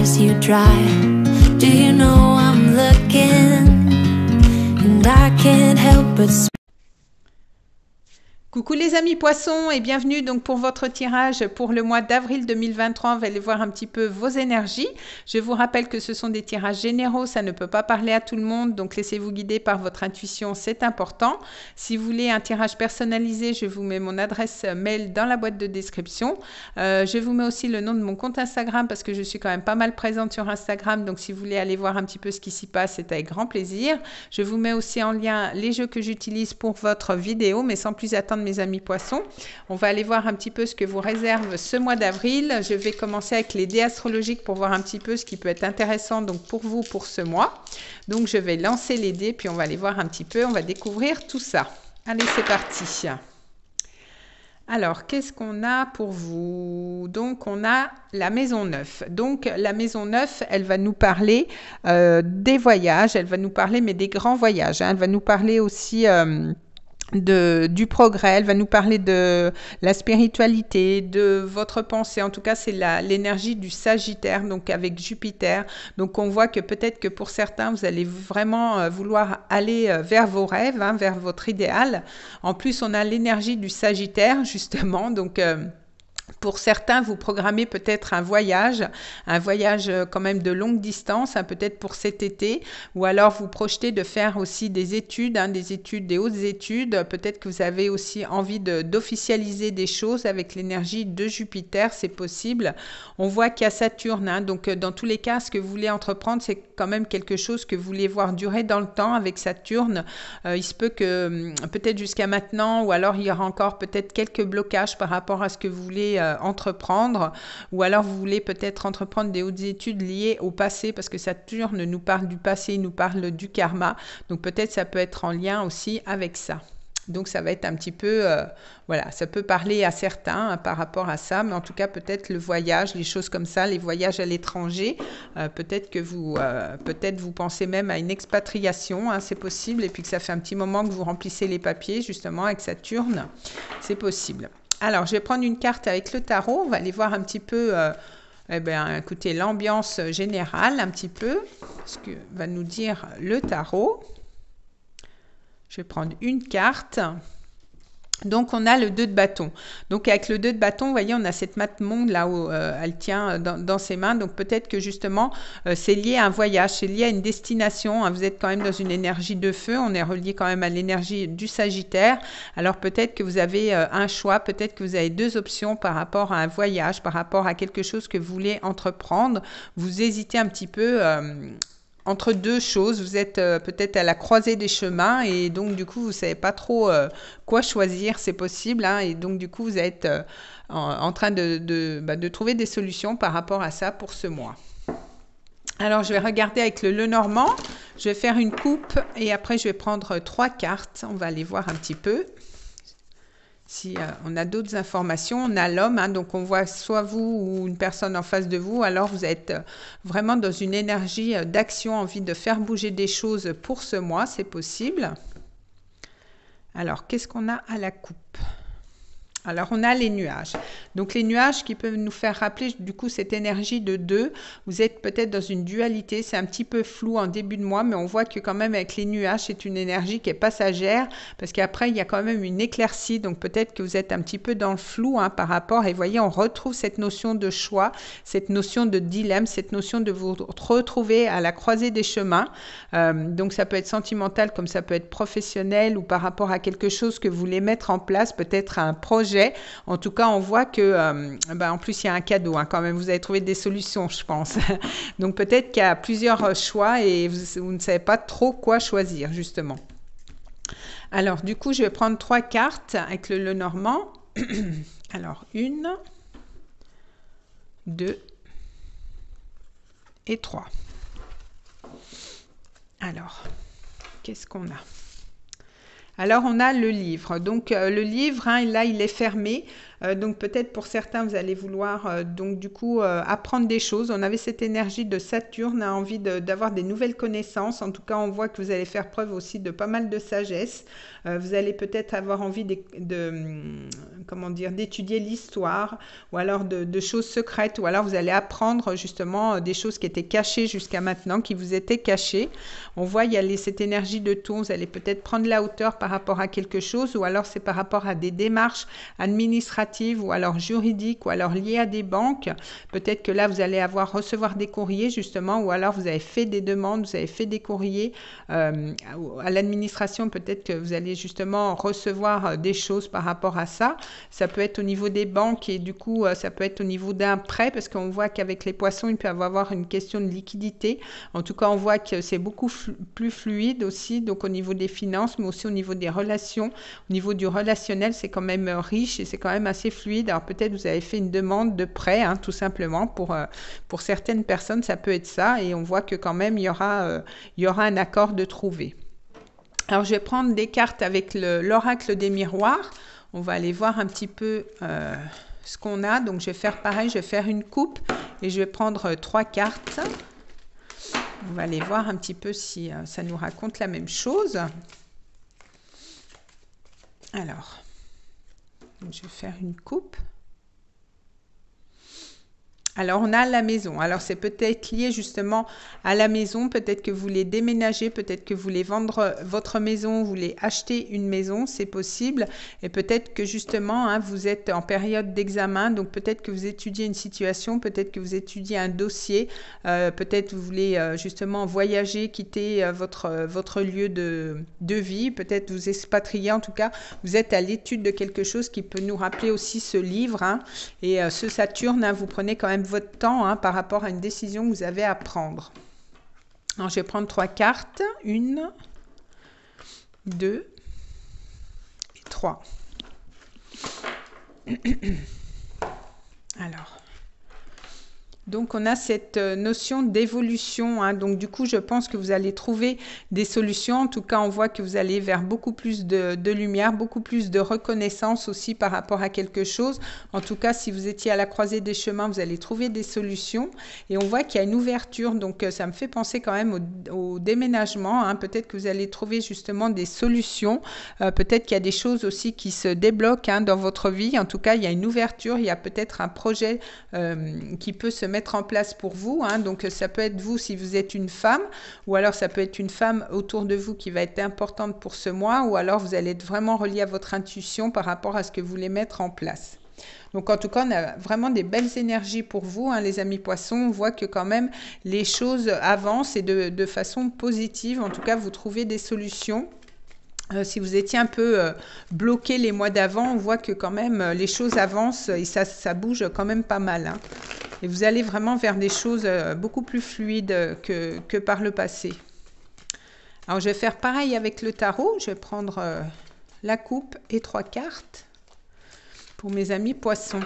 tears you dry. Do you know I'm looking, and I can't help but Coucou les amis poissons et bienvenue donc pour votre tirage pour le mois d'avril 2023. On va aller voir un petit peu vos énergies. Je vous rappelle que ce sont des tirages généraux, ça ne peut pas parler à tout le monde, donc laissez-vous guider par votre intuition, c'est important. Si vous voulez un tirage personnalisé, je vous mets mon adresse mail dans la boîte de description. Je vous mets aussi le nom de mon compte Instagram parce que je suis quand même pas mal présente sur Instagram, donc si vous voulez aller voir un petit peu ce qui s'y passe, c'est avec grand plaisir. Je vous mets aussi en lien les jeux que j'utilise pour votre vidéo, mais sans plus attendre mes amis poissons, on va aller voir un petit peu ce que vous réserve ce mois d'avril. Je vais commencer avec les dés astrologiques pour voir un petit peu ce qui peut être intéressant donc pour vous pour ce mois. Donc je vais lancer les dés puis on va aller voir un petit peu, on va découvrir tout ça. Allez, c'est parti. Alors, qu'est-ce qu'on a pour vous? Donc, on a la maison 9. Donc, la maison 9, elle va nous parler des voyages, elle va nous parler, mais des grands voyages. Hein. Elle va nous parler aussi du progrès, elle va nous parler de la spiritualité, de votre pensée. En tout cas, c'est l'énergie du Sagittaire, donc avec Jupiter. Donc, on voit que peut-être que pour certains, vous allez vraiment vouloir aller vers vos rêves, hein, vers votre idéal. En plus, on a l'énergie du Sagittaire, justement. Donc, pour certains, vous programmez peut-être un voyage quand même de longue distance, hein, peut-être pour cet été, ou alors vous projetez de faire aussi des études, hein, des hautes études. Peut-être que vous avez aussi envie d'officialiser des choses avec l'énergie de Jupiter, c'est possible. On voit qu'il y a Saturne, hein, donc dans tous les cas, ce que vous voulez entreprendre, c'est quand même quelque chose que vous voulez voir durer dans le temps avec Saturne. Il se peut que peut-être jusqu'à maintenant, ou alors il y aura encore peut-être quelques blocages par rapport à ce que vous voulez entreprendre, ou alors vous voulez peut-être entreprendre des hautes études liées au passé, parce que Saturne nous parle du passé, il nous parle du karma, donc peut-être ça peut être en lien aussi avec ça. Donc ça va être un petit peu, voilà, ça peut parler à certains hein, par rapport à ça, mais en tout cas peut-être le voyage, les choses comme ça, les voyages à l'étranger, peut-être que vous pensez même à une expatriation, hein, c'est possible, et puis que ça fait un petit moment que vous remplissez les papiers justement avec Saturne, c'est possible. Alors, je vais prendre une carte avec le tarot. On va aller voir un petit peu, écoutez, l'ambiance générale, un petit peu, ce que va nous dire le tarot. Je vais prendre une carte. Donc, on a le 2 de bâton. Donc, avec le 2 de bâton, vous voyez, on a cette mate monde là où elle tient dans ses mains. Donc, peut-être que justement, c'est lié à un voyage, c'est lié à une destination. Hein. Vous êtes quand même dans une énergie de feu. On est relié quand même à l'énergie du Sagittaire. Alors, peut-être que vous avez un choix. Peut-être que vous avez deux options par rapport à un voyage, par rapport à quelque chose que vous voulez entreprendre. Vous hésitez un petit peu entre deux choses, vous êtes peut-être à la croisée des chemins et donc du coup vous ne savez pas trop quoi choisir, c'est possible, hein, et donc du coup vous êtes en train de trouver des solutions par rapport à ça pour ce mois. Alors je vais regarder avec le Lenormand, je vais faire une coupe et après je vais prendre 3 cartes, on va aller voir un petit peu. Si on a d'autres informations, on a l'homme, hein, donc on voit soit vous ou une personne en face de vous, alors vous êtes vraiment dans une énergie d'action, envie de faire bouger des choses pour ce mois, c'est possible. Alors, qu'est-ce qu'on a à la coupe ? Alors, on a les nuages. Donc, les nuages qui peuvent nous faire rappeler, du coup, cette énergie de 2. Vous êtes peut-être dans une dualité. C'est un petit peu flou en début de mois, mais on voit que quand même, avec les nuages, c'est une énergie qui est passagère parce qu'après, il y a quand même une éclaircie. Donc, peut-être que vous êtes un petit peu dans le flou hein, par rapport. Et vous voyez, on retrouve cette notion de choix, cette notion de dilemme, cette notion de vous retrouver à la croisée des chemins. Donc, ça peut être sentimental comme ça peut être professionnel ou par rapport à quelque chose que vous voulez mettre en place, peut-être un projet. En tout cas, on voit que, en plus, il y a un cadeau hein, quand même. Vous avez trouvé des solutions, je pense. Donc, peut-être qu'il y a plusieurs choix et vous ne savez pas trop quoi choisir, justement. Alors, du coup, je vais prendre 3 cartes avec le Lenormand. Alors, 1, 2 et 3. Alors, qu'est-ce qu'on a ? Alors, on a le livre. Donc, le livre, hein, là, il est fermé. Donc peut-être pour certains, vous allez vouloir donc du coup apprendre des choses. On avait cette énergie de Saturne, a envie d'avoir des nouvelles connaissances. En tout cas, on voit que vous allez faire preuve aussi de pas mal de sagesse. Vous allez peut-être avoir envie comment dire, d'étudier l'histoire ou alors de choses secrètes, ou alors vous allez apprendre justement des choses qui étaient cachées jusqu'à maintenant, qui vous étaient cachées. On voit, il y a cette énergie de ton, vous allez peut-être prendre la hauteur par rapport à quelque chose, ou alors c'est par rapport à des démarches administratives ou alors juridiques ou alors liées à des banques. Peut-être que là, vous allez recevoir des courriers justement, ou alors vous avez fait des demandes, vous avez fait des courriers à l'administration. Peut-être que vous allez justement recevoir des choses par rapport à ça. Ça peut être au niveau des banques et du coup, ça peut être au niveau d'un prêt, parce qu'on voit qu'avec les poissons, il peut y avoir une question de liquidité. En tout cas, on voit que c'est beaucoup plus fluide aussi, donc au niveau des finances, mais aussi au niveau des relations. Au niveau du relationnel, c'est quand même riche et c'est quand même assez fluide. Alors peut-être vous avez fait une demande de prêt, hein, tout simplement. Pour certaines personnes, ça peut être ça, et on voit que quand même, il y aura un accord de trouver. Alors, je vais prendre des cartes avec l'oracle des miroirs. On va aller voir un petit peu ce qu'on a. Donc, je vais faire pareil, je vais faire une coupe et je vais prendre 3 cartes. On va aller voir un petit peu si ça nous raconte la même chose. Alors, je vais faire une coupe. Alors, on a la maison. Alors, c'est peut-être lié justement à la maison. Peut-être que vous voulez déménager, peut-être que vous voulez vendre votre maison, vous voulez acheter une maison, c'est possible. Et peut-être que justement, hein, vous êtes en période d'examen, donc peut-être que vous étudiez une situation, peut-être que vous étudiez un dossier, peut-être que vous voulez justement voyager, quitter votre lieu de vie, peut-être vous expatrier. En tout cas, vous êtes à l'étude de quelque chose qui peut nous rappeler aussi ce livre. Hein, et ce Saturne, hein, vous prenez quand même votre temps, hein, par rapport à une décision que vous avez à prendre. Alors, je vais prendre 3 cartes. 1, 2 et 3. Alors, donc on a cette notion d'évolution, hein. Donc du coup, je pense que vous allez trouver des solutions. En tout cas, on voit que vous allez vers beaucoup plus de lumière, beaucoup plus de reconnaissance aussi par rapport à quelque chose. En tout cas, si vous étiez à la croisée des chemins, vous allez trouver des solutions. Et on voit qu'il y a une ouverture, donc ça me fait penser quand même au déménagement, hein. Peut-être que vous allez trouver justement des solutions. Peut-être qu'il y a des choses aussi qui se débloquent, hein, dans votre vie. En tout cas, il y a une ouverture, il y a peut-être un projet qui peut se mettre en place pour vous, hein. Donc ça peut être vous si vous êtes une femme, ou alors ça peut être une femme autour de vous qui va être importante pour ce mois, ou alors vous allez être vraiment relié à votre intuition par rapport à ce que vous voulez mettre en place. Donc en tout cas, on a vraiment des belles énergies pour vous, hein, les amis poissons. On voit que quand même les choses avancent et de façon positive. En tout cas, vous trouvez des solutions. Si vous étiez un peu bloqué les mois d'avant, on voit que quand même les choses avancent et ça bouge quand même pas mal, hein. Et vous allez vraiment vers des choses beaucoup plus fluides que par le passé. Alors, je vais faire pareil avec le tarot. Je vais prendre la coupe et 3 cartes pour mes amis poissons.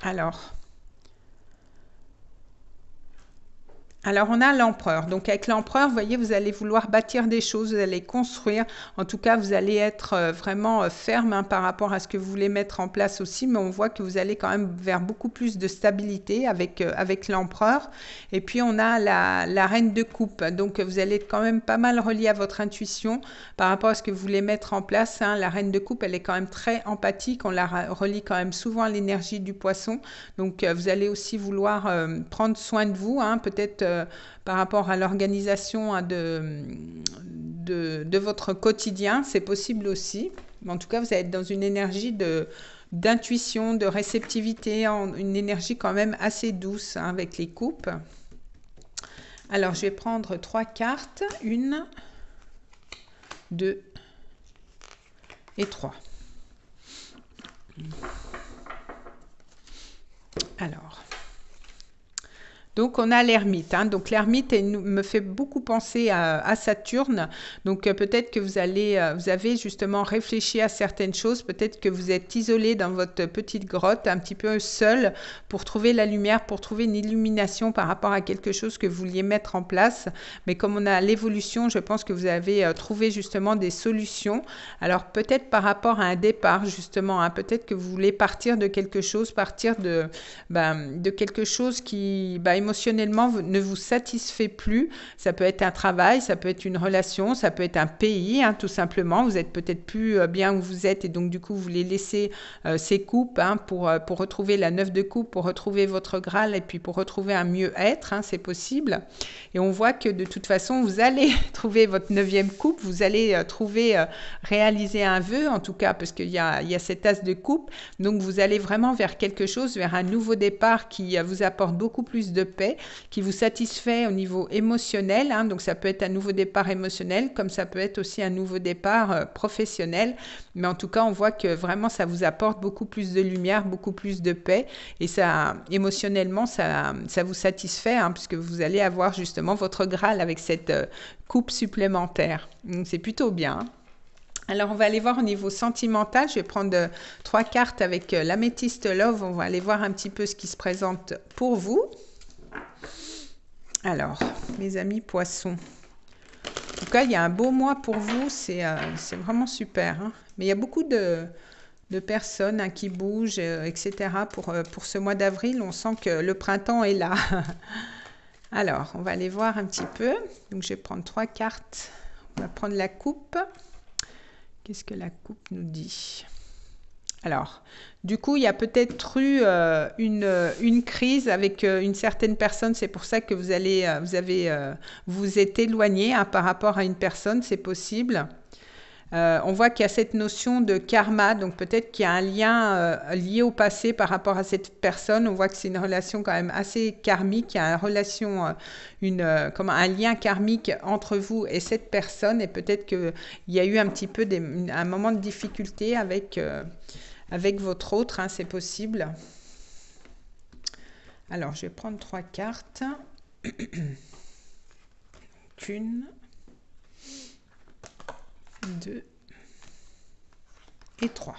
Alors, on a l'empereur. Donc, avec l'empereur, vous voyez, vous allez vouloir bâtir des choses, vous allez construire. En tout cas, vous allez être vraiment ferme, hein, par rapport à ce que vous voulez mettre en place aussi. Mais on voit que vous allez quand même vers beaucoup plus de stabilité avec l'empereur. Et puis, on a la reine de coupe. Donc, vous allez être quand même pas mal relié à votre intuition par rapport à ce que vous voulez mettre en place, hein. La reine de coupe, elle est quand même très empathique. On la relie quand même souvent à l'énergie du poisson. Donc, vous allez aussi vouloir prendre soin de vous, hein, peut-être par rapport à l'organisation, hein, de votre quotidien, c'est possible aussi. Mais en tout cas, vous allez être dans une énergie d'intuition, de réceptivité, une énergie quand même assez douce, hein, avec les coupes. Alors, je vais prendre 3 cartes. 1, 2 et 3. Alors, Donc, on a l'ermite. Hein. Donc, l'ermite me fait beaucoup penser à Saturne. Donc, peut-être que vous avez justement réfléchi à certaines choses. Peut-être que vous êtes isolé dans votre petite grotte, un petit peu seul, pour trouver la lumière, pour trouver une illumination par rapport à quelque chose que vous vouliez mettre en place. Mais comme on a l'évolution, je pense que vous avez trouvé justement des solutions. Alors, peut-être par rapport à un départ, justement. Hein, peut-être que vous voulez partir de quelque chose, partir de quelque chose qui... émotionnellement ne vous satisfait plus. Ça peut être un travail, ça peut être une relation, ça peut être un pays, hein, tout simplement. Vous êtes peut-être plus bien où vous êtes et donc du coup vous voulez laisser ces coupes hein, pour retrouver la 9 de coupe, pour retrouver votre Graal et puis pour retrouver un mieux-être, hein, c'est possible. Et on voit que de toute façon vous allez trouver votre 9e coupe, vous allez réaliser un vœu en tout cas parce qu'il y a cet as de coupe. Donc vous allez vraiment vers quelque chose, vers un nouveau départ qui vous apporte beaucoup plus de paix, qui vous satisfait au niveau émotionnel. Hein, donc ça peut être un nouveau départ émotionnel, comme ça peut être aussi un nouveau départ professionnel. Mais en tout cas, on voit que vraiment ça vous apporte beaucoup plus de lumière, beaucoup plus de paix. Et ça, émotionnellement, ça vous satisfait, hein, puisque vous allez avoir justement votre Graal avec cette coupe supplémentaire. Donc c'est plutôt bien. Hein. Alors, on va aller voir au niveau sentimental. Je vais prendre 3 cartes avec l'améthyste Love. On va aller voir un petit peu ce qui se présente pour vous. Alors, mes amis poissons. En tout cas, il y a un beau mois pour vous. C'est vraiment super. Hein. Mais il y a beaucoup de personnes hein, qui bougent, etc. Pour ce mois d'avril. On sent que le printemps est là. Alors, on va aller voir un petit peu. Donc, je vais prendre 3 cartes. On va prendre la coupe. Qu'est-ce que la coupe nous dit? Alors, du coup, il y a peut-être eu une crise avec une certaine personne. C'est pour ça que vous êtes éloigné hein, par rapport à une personne, c'est possible. On voit qu'il y a cette notion de karma, donc peut-être qu'il y a un lien lié au passé par rapport à cette personne. On voit que c'est une relation quand même assez karmique, il y a un lien karmique entre vous et cette personne, et peut-être qu'il y a eu un petit peu un moment de difficulté avec votre autre, hein, c'est possible. Alors, je vais prendre 3 cartes. Une... 2 et 3.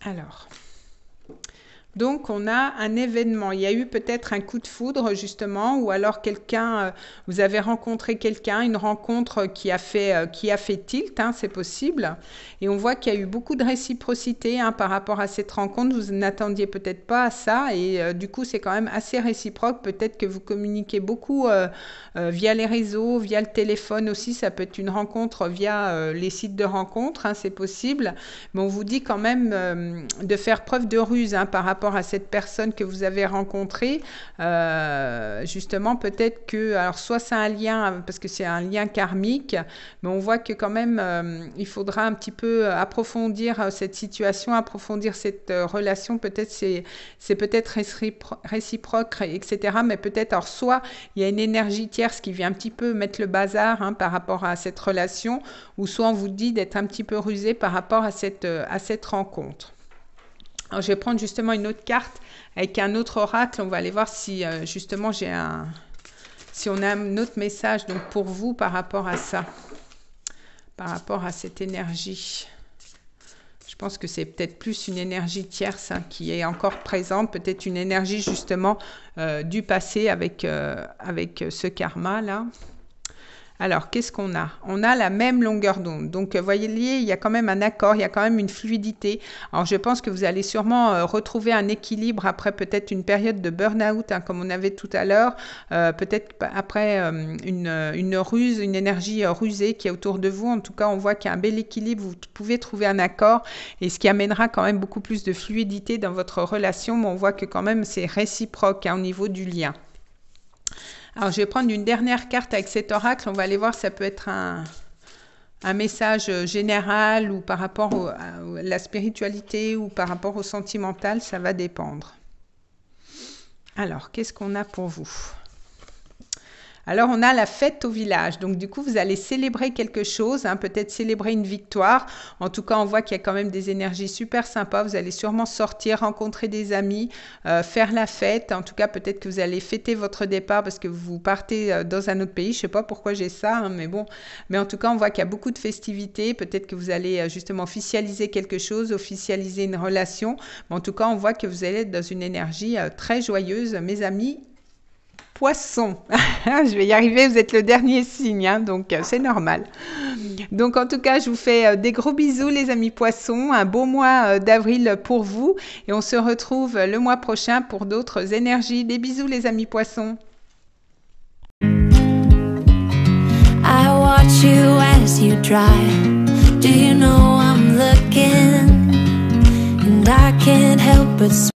Alors, donc on a un événement, il y a eu peut-être un coup de foudre justement, ou alors vous avez rencontré quelqu'un, une rencontre qui a fait tilt, hein, c'est possible. Et on voit qu'il y a eu beaucoup de réciprocité hein, par rapport à cette rencontre, vous n'attendiez peut-être pas à ça, et du coup c'est quand même assez réciproque, peut-être que vous communiquez beaucoup via les réseaux, via le téléphone aussi, ça peut être une rencontre via les sites de rencontres, hein, c'est possible, mais on vous dit quand même de faire preuve de ruse hein, par rapport à cette personne que vous avez rencontrée, justement peut-être que, alors soit c'est un lien, parce que c'est un lien karmique, mais on voit que quand même il faudra un petit peu approfondir cette situation, approfondir cette relation, peut-être c'est peut-être réciproque, etc. Mais peut-être, alors soit il y a une énergie tierce qui vient un petit peu mettre le bazar hein, par rapport à cette relation, ou soit on vous dit d'être un petit peu rusé par rapport à cette rencontre. Alors, je vais prendre justement une autre carte avec un autre oracle. On va aller voir si justement si on a un autre message donc pour vous par rapport à ça, par rapport à cette énergie. Je pense que c'est peut-être plus une énergie tierce hein, qui est encore présente, peut-être une énergie justement du passé avec ce karma-là. Alors, qu'est-ce qu'on a? On a la même longueur d'onde. Donc, voyez, il y a quand même un accord, il y a quand même une fluidité. Alors, je pense que vous allez sûrement retrouver un équilibre après peut-être une période de burn-out, hein, comme on avait tout à l'heure. Peut-être après une ruse, une énergie rusée qui est autour de vous. En tout cas, on voit qu'il y a un bel équilibre. Vous pouvez trouver un accord et ce qui amènera quand même beaucoup plus de fluidité dans votre relation. Mais on voit que quand même, c'est réciproque hein, au niveau du lien. Alors, je vais prendre une dernière carte avec cet oracle. On va aller voir, ça peut être un message général ou par rapport à la spiritualité ou par rapport au sentimental, ça va dépendre. Alors, qu'est-ce qu'on a pour vous? Alors, on a la fête au village. Donc, du coup, vous allez célébrer quelque chose, hein, peut-être célébrer une victoire. En tout cas, on voit qu'il y a quand même des énergies super sympas. Vous allez sûrement sortir, rencontrer des amis, faire la fête. En tout cas, peut-être que vous allez fêter votre départ parce que vous partez dans un autre pays. Je ne sais pas pourquoi j'ai ça, hein, mais bon. Mais en tout cas, on voit qu'il y a beaucoup de festivités. Peut-être que vous allez justement officialiser quelque chose, officialiser une relation. Mais en tout cas, on voit que vous allez être dans une énergie très joyeuse, mes amis. Poisson, je vais y arriver, vous êtes le dernier signe, hein, donc c'est normal. Donc en tout cas, je vous fais des gros bisous les amis poissons, un beau mois d'avril pour vous et on se retrouve le mois prochain pour d'autres énergies. Des bisous les amis poissons. I watch you as you drive. Do you know I'm looking? And I can't help but